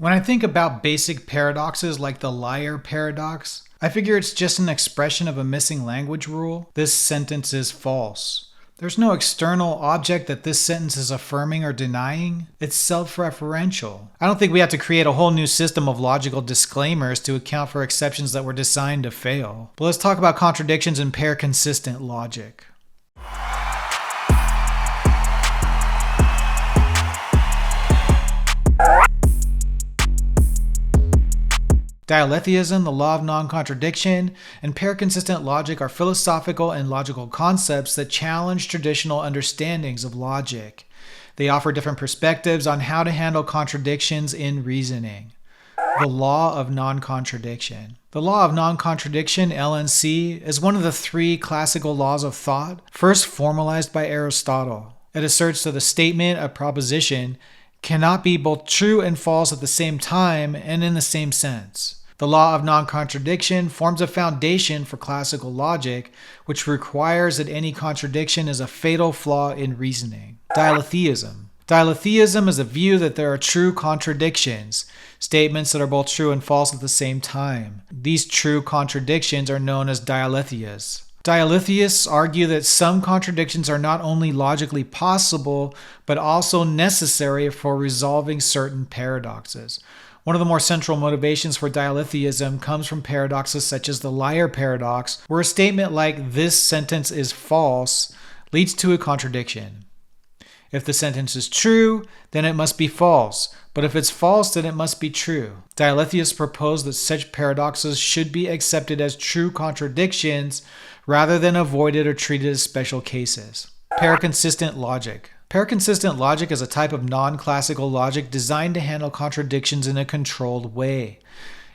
When I think about basic paradoxes like the liar paradox, I figure it's just an expression of a missing language rule. This sentence is false. There's no external object that this sentence is affirming or denying. It's self-referential. I don't think we have to create a whole new system of logical disclaimers to account for exceptions that were designed to fail. But let's talk about contradictions in paraconsistent logic. Dialetheism, the law of non-contradiction, and paraconsistent logic are philosophical and logical concepts that challenge traditional understandings of logic. They offer different perspectives on how to handle contradictions in reasoning. The law of non-contradiction. The law of non-contradiction, LNC, is one of the three classical laws of thought, first formalized by Aristotle. It asserts that a statement, a proposition, cannot be both true and false at the same time and in the same sense. The law of non-contradiction forms a foundation for classical logic, which requires that any contradiction is a fatal flaw in reasoning. Dialetheism. Dialetheism is a view that there are true contradictions, statements that are both true and false at the same time. These true contradictions are known as dialetheias. Dialetheists argue that some contradictions are not only logically possible, but also necessary for resolving certain paradoxes. One of the more central motivations for dialetheism comes from paradoxes such as the liar paradox, where a statement like "this sentence is false" leads to a contradiction. If the sentence is true, then it must be false, but if it's false, then it must be true. Dialetheists propose that such paradoxes should be accepted as true contradictions rather than avoided or treated as special cases. Paraconsistent logic. Paraconsistent logic is a type of non-classical logic designed to handle contradictions in a controlled way.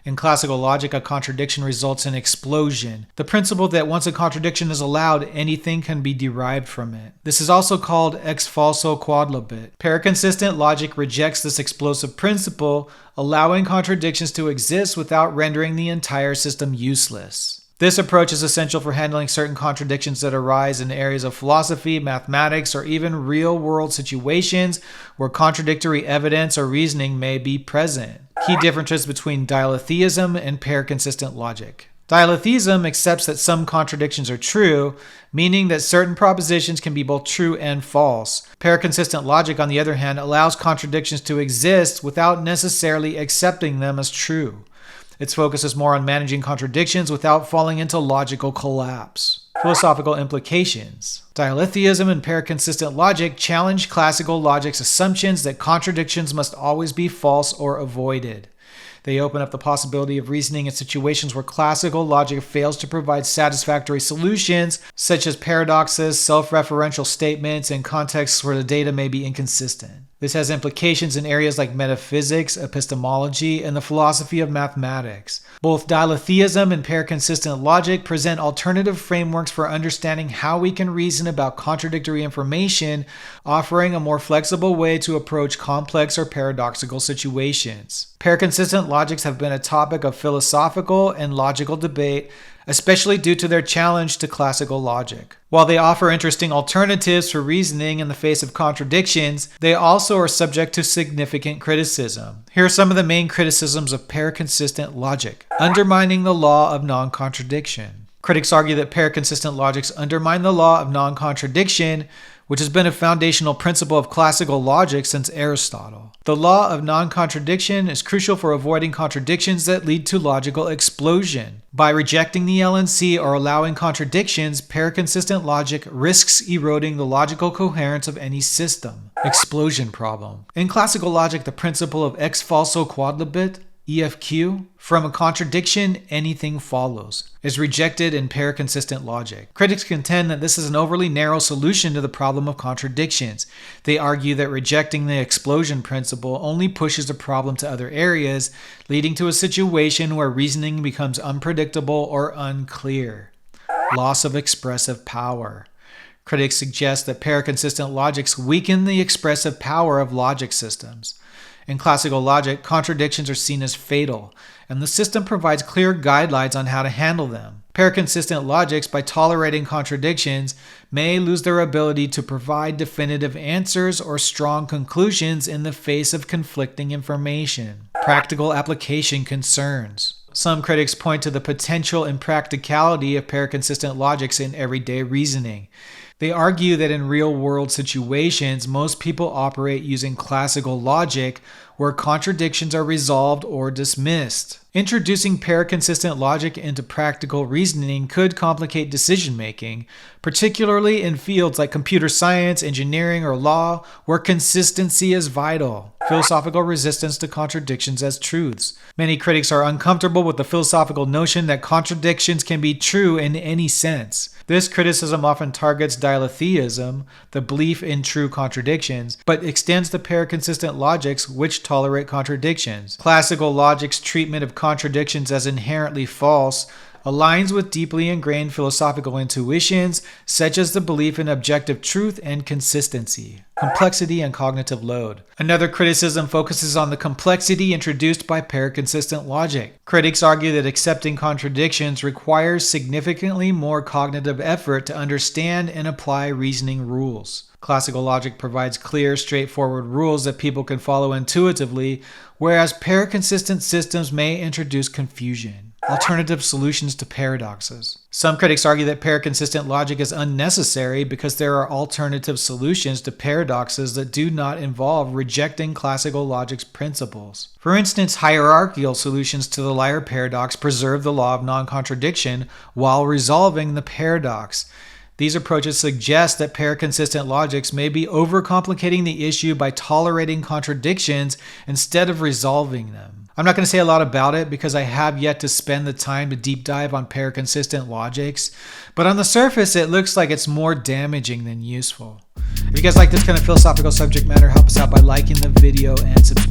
In classical logic, a contradiction results in explosion, the principle that once a contradiction is allowed, anything can be derived from it. This is also called ex falso quodlibet. Paraconsistent logic rejects this explosive principle, allowing contradictions to exist without rendering the entire system useless. This approach is essential for handling certain contradictions that arise in areas of philosophy, mathematics, or even real-world situations where contradictory evidence or reasoning may be present. Key differences between dialetheism and paraconsistent logic. Dialetheism accepts that some contradictions are true, meaning that certain propositions can be both true and false. Paraconsistent logic, on the other hand, allows contradictions to exist without necessarily accepting them as true. Its focus is more on managing contradictions without falling into logical collapse. Philosophical implications. Dialetheism and paraconsistent logic challenge classical logic's assumptions that contradictions must always be false or avoided. They open up the possibility of reasoning in situations where classical logic fails to provide satisfactory solutions, such as paradoxes, self-referential statements, and contexts where the data may be inconsistent. This has implications in areas like metaphysics, epistemology, and the philosophy of mathematics. Both dialetheism and paraconsistent logic present alternative frameworks for understanding how we can reason about contradictory information, offering a more flexible way to approach complex or paradoxical situations. Paraconsistent logics have been a topic of philosophical and logical debate, especially due to their challenge to classical logic. While they offer interesting alternatives for reasoning in the face of contradictions, they also are subject to significant criticism. Here are some of the main criticisms of paraconsistent logic. Undermining the law of non-contradiction. Critics argue that paraconsistent logics undermine the law of non-contradiction, which has been a foundational principle of classical logic since Aristotle. The law of non-contradiction is crucial for avoiding contradictions that lead to logical explosion. By rejecting the LNC or allowing contradictions, paraconsistent logic risks eroding the logical coherence of any system. Explosion problem. In classical logic, the principle of ex falso quodlibet, EFQ, from a contradiction, anything follows, is rejected in paraconsistent logic. Critics contend that this is an overly narrow solution to the problem of contradictions. They argue that rejecting the explosion principle only pushes the problem to other areas, leading to a situation where reasoning becomes unpredictable or unclear. Loss of expressive power. Critics suggest that paraconsistent logics weaken the expressive power of logic systems. In classical logic, contradictions are seen as fatal, and the system provides clear guidelines on how to handle them. Paraconsistent logics, by tolerating contradictions, may lose their ability to provide definitive answers or strong conclusions in the face of conflicting information. Practical application concerns. Some critics point to the potential impracticality of paraconsistent logics in everyday reasoning. They argue that in real-world situations, most people operate using classical logic where contradictions are resolved or dismissed. Introducing paraconsistent logic into practical reasoning could complicate decision-making, particularly in fields like computer science, engineering, or law, where consistency is vital. Philosophical resistance to contradictions as truths. Many critics are uncomfortable with the philosophical notion that contradictions can be true in any sense. This criticism often targets Dialetheism, the belief in true contradictions, but extends to paraconsistent logics which tolerate contradictions. Classical logic's treatment of contradictions as inherently false aligns with deeply ingrained philosophical intuitions, such as the belief in objective truth and consistency. Complexity and cognitive load. Another criticism focuses on the complexity introduced by paraconsistent logic. Critics argue that accepting contradictions requires significantly more cognitive effort to understand and apply reasoning rules. Classical logic provides clear, straightforward rules that people can follow intuitively, whereas paraconsistent systems may introduce confusion. Alternative solutions to paradoxes. Some critics argue that paraconsistent logic is unnecessary because there are alternative solutions to paradoxes that do not involve rejecting classical logic's principles. For instance, hierarchical solutions to the liar paradox preserve the law of non-contradiction while resolving the paradox. These approaches suggest that paraconsistent logics may be overcomplicating the issue by tolerating contradictions instead of resolving them. I'm not going to say a lot about it because I have yet to spend the time to deep dive on paraconsistent logics, but on the surface it looks like it's more damaging than useful. If you guys like this kind of philosophical subject matter, help us out by liking the video and subscribing.